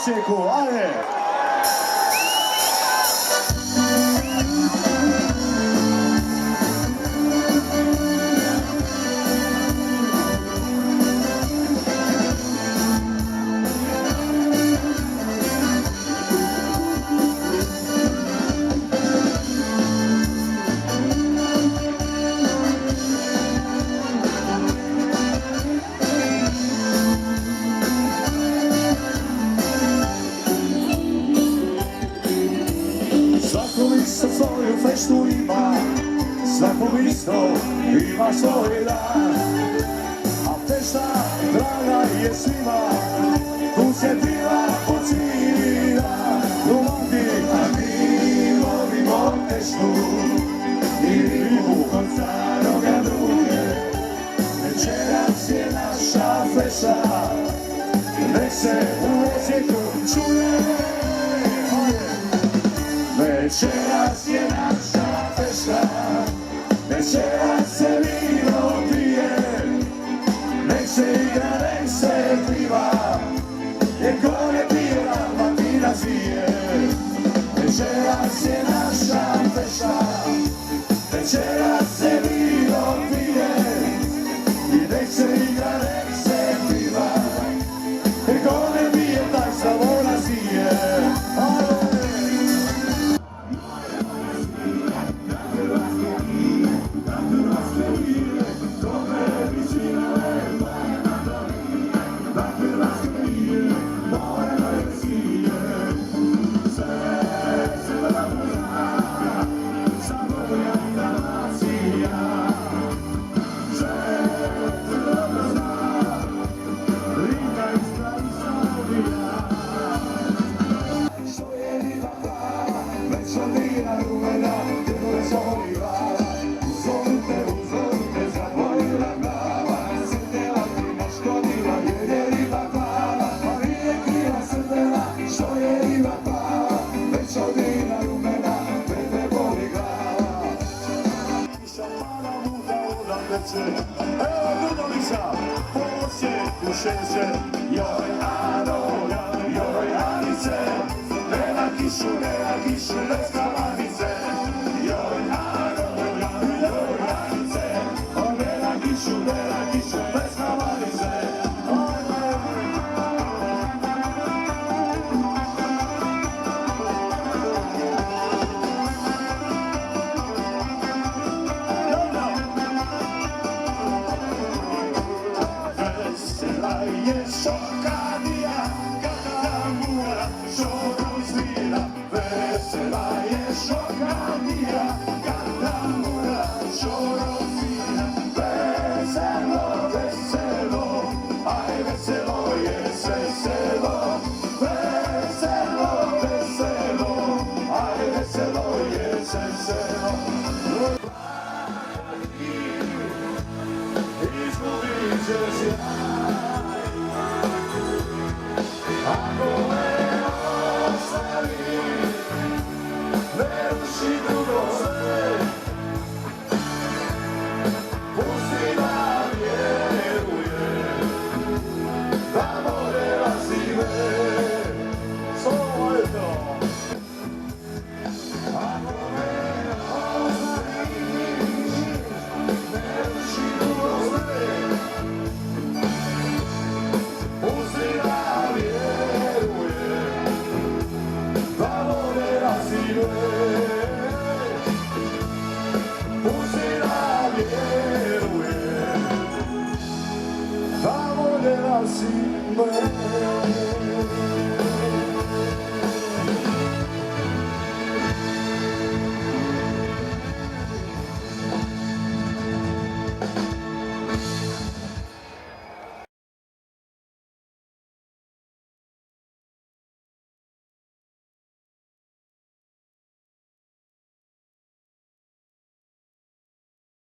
Osijeku, ajde! Svoju feštu ima, svakog isto ima svoj dan. A fešta draga je svima, tu se pila po cijeli dan. Romantik, a mi volimo feštu i ribu od staroga druge. Večeras je naša fešta, nek se u Osijeku čuje. Večeras je naša fešta, večeras se vino pije, nek se igra, nek se pliva. razvije. Večeras je naša fešta, večeras se vino pije i nek se igra, nek se piva, jer ko ne pije tak Slavona zije. Evo Dudolića, posjeku šeće, joj Anoja, joj Anice, nema kišu, bez kavanice, joj Anoja, joj Anice, nema kišu, bez kavanice. Je šokadija, kada mura šoru zvira. Vesela je šokadija, kada mura šoru zvira. Veselo, veselo, aj veselo je sve selo. Veselo, veselo, aj veselo je sve selo. Izgubit ćeš ja, ako me ostavi, ne duši drugo sve, pusti da vjeruje, da more razive. Samo je to. Ako me ostavi, ne duši drugo sve, pusti da vjeruje, da more razive. Pusti da vjeruje, da more razive.